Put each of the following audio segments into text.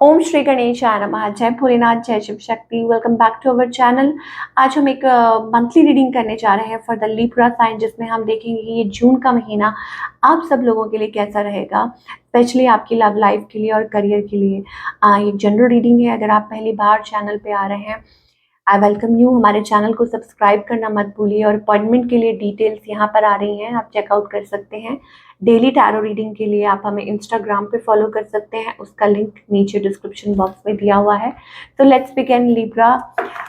ओम श्री गणेशाय नमः। जय भोलेनाथ, जय Shiv Shakti. Welcome back to our channel. आज हम एक मंथली रीडिंग करने जा रहे हैं फॉर द लिब्रा साइन, जिसमें हम देखेंगे कि ये जून का महीना आप सब लोगों के लिए कैसा रहेगा, स्पेशली आपकी लव लाइफ के लिए और करियर के लिए। ये जनरल रीडिंग है। अगर आप पहली बार चैनल पे आ रहे हैं, आई वेलकम यू। हमारे चैनल को सब्सक्राइब करना मत भूलिए और अपॉइंटमेंट के लिए डिटेल्स यहाँ पर आ रही हैं, आप चेकआउट कर सकते हैं। डेली टैरो रीडिंग के लिए आप हमें इंस्टाग्राम पे फॉलो कर सकते हैं, उसका लिंक नीचे डिस्क्रिप्शन बॉक्स में दिया हुआ है। तो let's begin Libra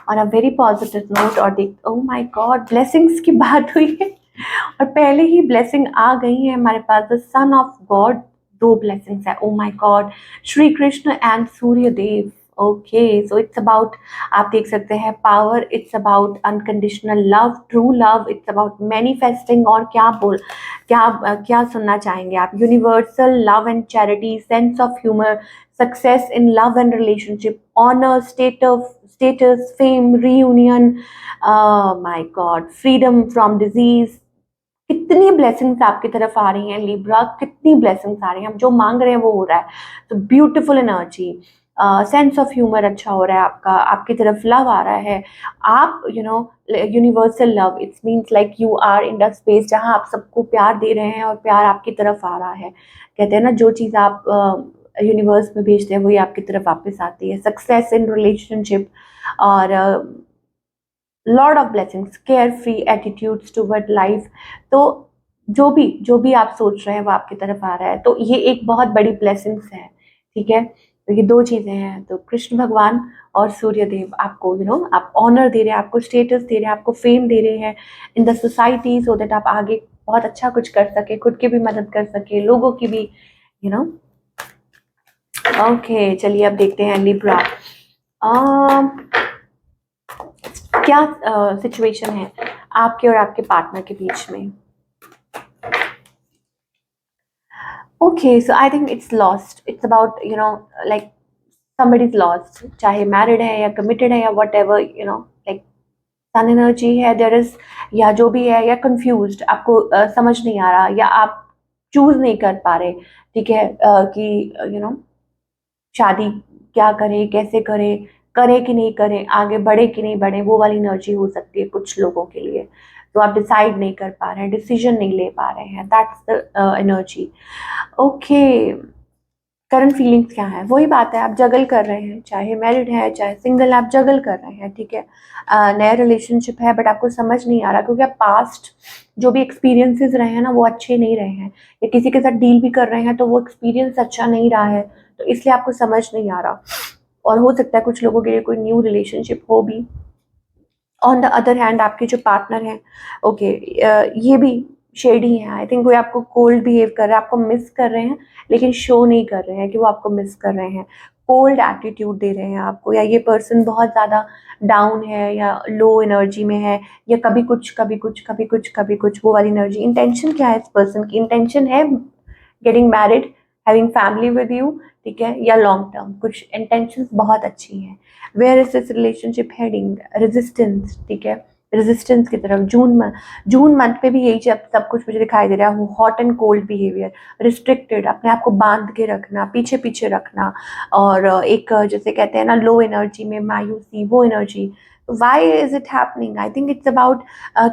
on a very positive note. और देख, ओह माय गॉड, ब्लेसिंग्स की बात हुई है और पहले ही ब्लेसिंग आ गई है हमारे पास। द सन ऑफ गॉड, दो ब्लेसिंग्स है। Oh my God, Shri Krishna and Surya Dev. Okay, so it's about, आप देख सकते हैं, power, it's about unconditional love, true love, it's about manifesting. और क्या सुनना चाहेंगे आप? Universal love and charity, sense of humour, success in love and relationship, honour, status, fame, reunion, my God, freedom from disease. कितनी blessings आपकी तरफ आ रही हैं लिब्रा, कितनी ब्लेसिंग्स आ रही हैं। हम जो मांग रहे हैं वो हो रहा है। तो beautiful energy, sense of humour अच्छा हो रहा है आपका, आपकी तरफ लव आ रहा है। आप universal love, it's means like you are in the space जहाँ आप सबको प्यार दे रहे हैं और प्यार आपकी तरफ आ रहा है। कहते हैं ना, जो चीज़ आप यूनिवर्स में भेजते हैं वही आपकी तरफ वापस आती है। सक्सेस इन रिलेशनशिप और Lord of blessings, care free attitudes toward life. तो जो भी आप सोच रहे हैं वो आपकी तरफ आ रहा है। तो ये एक बहुत बड़ी ब्लेसिंग्स है, ठीक है। तो ये दो चीज़ें हैं। तो कृष्ण भगवान और सूर्य देव आपको आप ऑनर दे रहे हैं, आपको स्टेटस दे रहे हैं, आपको फेम दे रहे हैं in the society, so that आप आगे बहुत अच्छा कुछ कर सके, खुद की भी मदद कर सके, लोगों की भी। यू नो ओके, चलिए अब देखते हैं लिब्रा क्या सिचुएशन है आपके और आपके पार्टनर के बीच में। Okay, so I think it's lost, it's about like somebody is lost, चाहे मैरिड है या कमिटेड है या whatever, like sun energy है, देर इज, या जो भी है, या कंफ्यूज्ड, आपको समझ नहीं आ रहा, या आप चूज नहीं कर पा रहे, ठीक है, कि शादी क्या करें, कैसे करें, करें कि नहीं करें, आगे बढ़े कि नहीं बढ़े, वो वाली एनर्जी हो सकती है कुछ लोगों के लिए। तो आप डिसाइड नहीं कर पा रहे हैं, डिसीजन नहीं ले पा रहे हैं, that's the energy. Okay, current feelings क्या है? वही बात है, आप जगल कर रहे हैं, चाहे मैरिड है चाहे सिंगल, आप जगल कर रहे हैं, ठीक है। नया रिलेशनशिप है बट आपको समझ नहीं आ रहा, क्योंकि आप पास्ट जो भी एक्सपीरियंसेस रहे हैं ना वो अच्छे नहीं रहे हैं, या किसी के साथ डील भी कर रहे हैं तो वो एक्सपीरियंस अच्छा नहीं रहा है, तो इसलिए आपको समझ नहीं आ रहा। और हो सकता है कुछ लोगों के लिए कोई न्यू रिलेशनशिप हो भी। ऑन द अदर हैंड आपके जो पार्टनर हैं, ओके, ये भी शेडी है। आई थिंक कोई आपको कोल्ड बिहेव कर रहा है, आपको मिस कर रहे हैं लेकिन शो नहीं कर रहे हैं कि वो आपको मिस कर रहे हैं। कोल्ड एटीट्यूड दे रहे हैं आपको, या ये पर्सन बहुत ज़्यादा डाउन है या लो एनर्जी में है, या कभी कुछ कभी कुछ कभी कुछ कभी कुछ, वो वाली एनर्जी। इंटेंशन क्या है इस पर्सन की? इंटेंशन है getting married, having family with you, ठीक है, या लॉन्ग टर्म, कुछ इंटेंशंस बहुत अच्छी हैं। Where is this relationship heading? Resistance, ठीक है, रेजिस्टेंस की तरफ। जून मंथ पे भी यही सब कुछ मुझे दिखाई दे रहा है। Hot and cold behaviour, restricted, अपने आप को बांध के रखना, पीछे पीछे रखना, और एक जैसे कहते हैं ना लो एनर्जी में मायूसी, वो energy. Why is it happening? I think it's about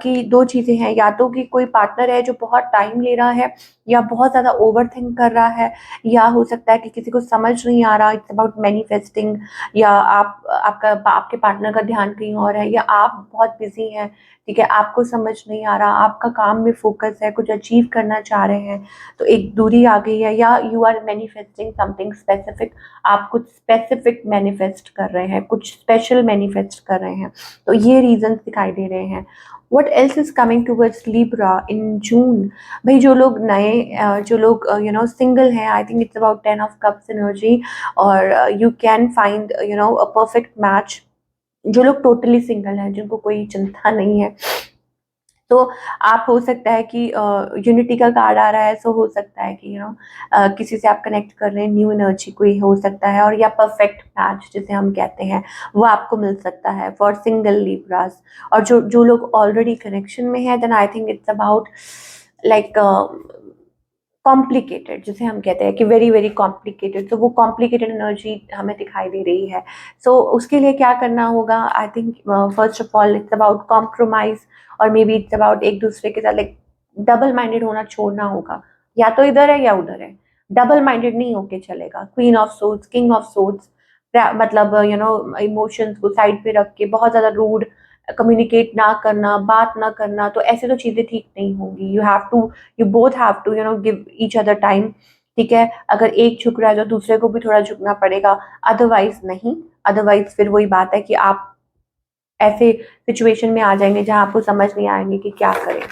कि दो चीज़ें हैं, या तो कि कोई पार्टनर है जो बहुत टाइम ले रहा है, या बहुत ज़्यादा ओवर थिंक कर रहा है, या हो सकता है कि किसी को समझ नहीं आ रहा, इट्स अबाउट मैनिफेस्टिंग, या आपके पार्टनर का ध्यान कहीं और है, या आप बहुत बिजी हैं, ठीक है, आपको समझ नहीं आ रहा, आपका काम में फोकस है, कुछ अचीव करना चाह रहे हैं, तो एक दूरी आ गई है, या you are manifesting something specific, आप कुछ स्पेसिफिक मैनिफेस्ट कर रहे हैं, कुछ स्पेशल मैनिफेस्ट कर रहे हैं। तो ये रीजंस दिखाई दे रहे हैं। What else is coming towards Libra in June? भाई, जो लोग नए, जो लोग सिंगल हैं, I think it's about 10 of Cups energy, और you can find a perfect match. जो लोग टोटली सिंगल हैं, जिनको कोई चिंता नहीं है, तो आप, हो सकता है कि यूनिटी का कार्ड आ रहा है, सो हो सकता है कि किसी से आप कनेक्ट कर रहे हैं, न्यू एनर्जी कोई हो सकता है, और या परफेक्ट मैच जिसे हम कहते हैं वो आपको मिल सकता है फॉर सिंगल लिब्रास। और जो जो लोग ऑलरेडी कनेक्शन में है, then I think it's about like complicated, जिसे हम कहते हैं कि वेरी वेरी कॉम्प्लिकेटेड, तो वो कॉम्प्लिकेटेड एनर्जी हमें दिखाई दे रही है। सो उसके लिए क्या करना होगा, I think first of all it's about compromise, और मे बी इट्स अबाउट एक दूसरे के साथ लाइक डबल माइंडेड होना छोड़ना होगा, या तो इधर है या उधर है, डबल माइंडेड नहीं होके चलेगा। Queen of swords, king of swords, मतलब इमोशंस को साइड पे रख के बहुत ज्यादा रूड कम्युनिकेट ना करना, बात ना करना, तो ऐसे तो चीजें ठीक नहीं होंगी। You both have to give each other time, ठीक है। अगर एक झुक रहा है तो दूसरे को भी थोड़ा झुकना पड़ेगा, अदरवाइज नहीं। अदरवाइज फिर वही बात है कि आप ऐसे सिचुएशन में आ जाएंगे जहां आपको समझ नहीं आएंगे कि क्या करें,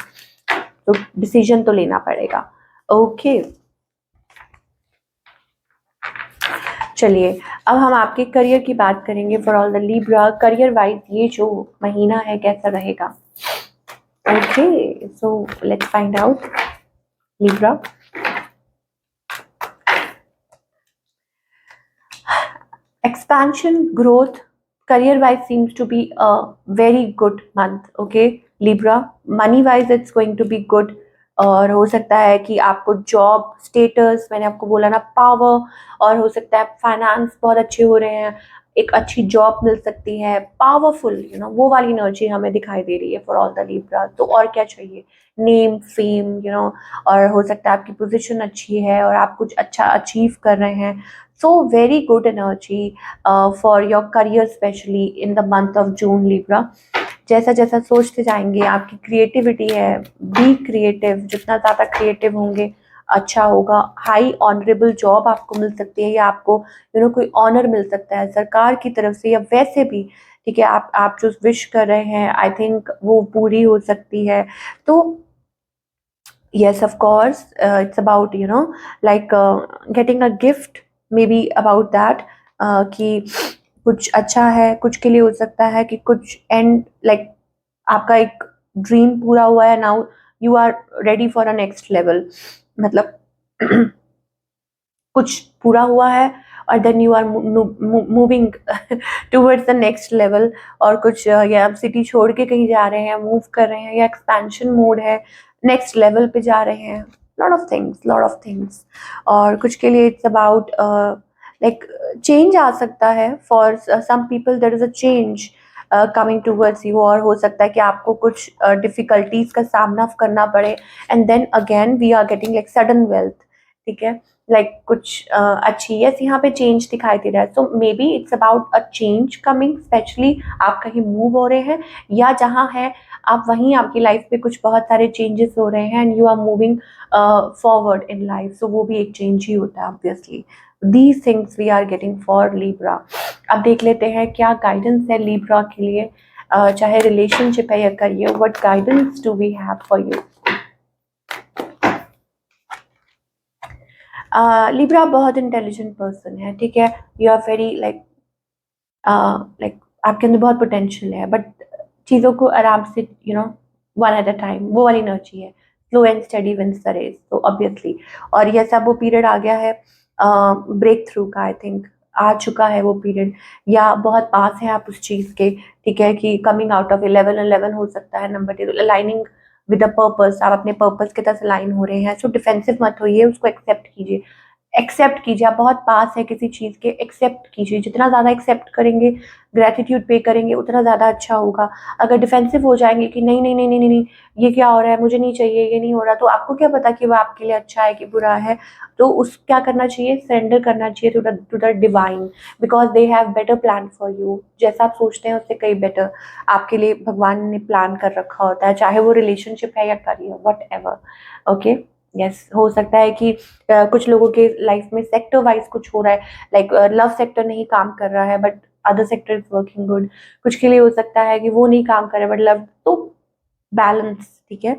तो डिसीजन तो लेना पड़ेगा। ओके, चलिए अब हम आपके करियर की बात करेंगे for all the Libra. Career wise ये जो महीना है कैसा रहेगा? Okay, so let's find out Libra. Expansion, growth, career wise seems to be a very good month. Okay, Libra, money wise it's going to be good, और हो सकता है कि आपको जॉब स्टेटस, मैंने आपको बोला ना, पावर, और हो सकता है फाइनेंस बहुत अच्छे हो रहे हैं, एक अच्छी जॉब मिल सकती है, पावरफुल वो वाली एनर्जी हमें दिखाई दे रही है फॉर ऑल द लिब्रा। तो और क्या चाहिए, नेम फेम, और हो सकता है आपकी पोजीशन अच्छी है और आप कुछ अच्छा अचीव कर रहे हैं। So very good energy for your career, specially in the month of June Libra. जैसा जैसा सोचते जाएंगे, आपकी क्रिएटिविटी है, बी क्रिएटिव, जितना ज़्यादा क्रिएटिव होंगे अच्छा होगा। हाई ऑनरेबल जॉब आपको मिल सकती है, या आपको कोई ऑनर मिल सकता है सरकार की तरफ से, या वैसे भी, ठीक है, आप जो विश कर रहे हैं आई थिंक वो पूरी हो सकती है। तो yes, of course, it's about like getting a gift, maybe about that, कि कुछ अच्छा है, कुछ के लिए हो सकता है कि कुछ एंड लाइक आपका एक ड्रीम पूरा हुआ है, now you are ready for a next level, मतलब कुछ पूरा हुआ है और then you are moving towards the next level, और कुछ या आप सिटी छोड़ के कहीं जा रहे हैं, मूव कर रहे हैं, या एक्सपेंशन मोड है, नेक्स्ट लेवल पे जा रहे हैं, लॉट ऑफ थिंग्स। और कुछ के लिए इट्स अबाउट लाइक चेंज आ सकता है, for some people there is a change coming towards you, और हो सकता है कि आपको कुछ डिफिकल्टीज का सामना करना पड़े, and then again we are getting like sudden wealth, ठीक है, लाइक कुछ अच्छी, यस यहाँ पे चेंज दिखाई दे रहा है। So maybe it's about a change coming, specially आप कहीं मूव हो रहे हैं, या जहाँ है आप वहीं आपकी लाइफ में कुछ बहुत सारे चेंजेस हो रहे हैं, and you are moving forward in life, so वो भी एक चेंज ही होता है obviously. These things we are getting for Libra. अब देख लेते हैं क्या गाइडेंस है लिब्रा के लिए, चाहे रिलेशनशिप है या career, what guidance do we have for you. Libra बहुत इंटेलिजेंट पर्सन है, ठीक है, यू आर वेरी लाइक आपके अंदर बहुत पोटेंशियल है, बट चीज़ों को आराम से वन एट अ टाइम, वो वाली एनर्जी है, slow and steady wins the race, तो ऑब्वियसली। और ये सब वो पीरियड आ गया है ब्रेक थ्रू का, आई थिंक आ चुका है वो पीरियड, या बहुत पास है आप उस चीज़ के, ठीक है, कि कमिंग आउट ऑफ 11 हो सकता है number, aligning with a purpose, आप अपने पर्पस के तरफ अलाइन हो रहे हैं। सो डिफेंसिव मत होइए, उसको एक्सेप्ट कीजिए, एक्सेप्ट कीजिए, आप बहुत पास है किसी चीज़ के, एक्सेप्ट कीजिए, जितना ज़्यादा एक्सेप्ट करेंगे, ग्रेटिट्यूड पे करेंगे, उतना ज़्यादा अच्छा होगा। अगर डिफेंसिव हो जाएंगे कि नहीं नहीं नहीं नहीं नहीं नहीं, ये क्या हो रहा है, मुझे नहीं चाहिए, ये नहीं हो रहा, तो आपको क्या पता कि वो आपके लिए अच्छा है कि बुरा है। तो उस क्या करना चाहिए, सरेंडर करना चाहिए to the divine, because they have better plan for you. जैसा आप सोचते हैं उससे कई बेटर आपके लिए भगवान ने प्लान कर रखा होता है, चाहे वो रिलेशनशिप है या career, what ever. Okay, yes, हो सकता है कि कुछ लोगों के लाइफ में सेक्टर वाइज कुछ हो रहा है, लाइक लव सेक्टर नहीं काम कर रहा है but other sector is working good. कुछ के लिए हो सकता है कि वो नहीं काम कर रहा है बट लव, तो बैलेंस, ठीक है,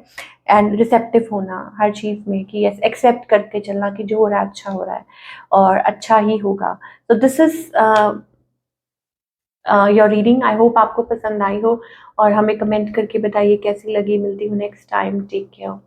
एंड रिसेप्टिव होना हर चीज़ में, कि यस एक्सेप्ट करके चलना कि जो हो रहा है अच्छा हो रहा है और अच्छा ही होगा। तो this is your reading, I hope आपको पसंद आई हो, और हमें कमेंट करके बताइए कैसी लगी। मिलती हूँ नेक्स्ट टाइम, टेक केयर।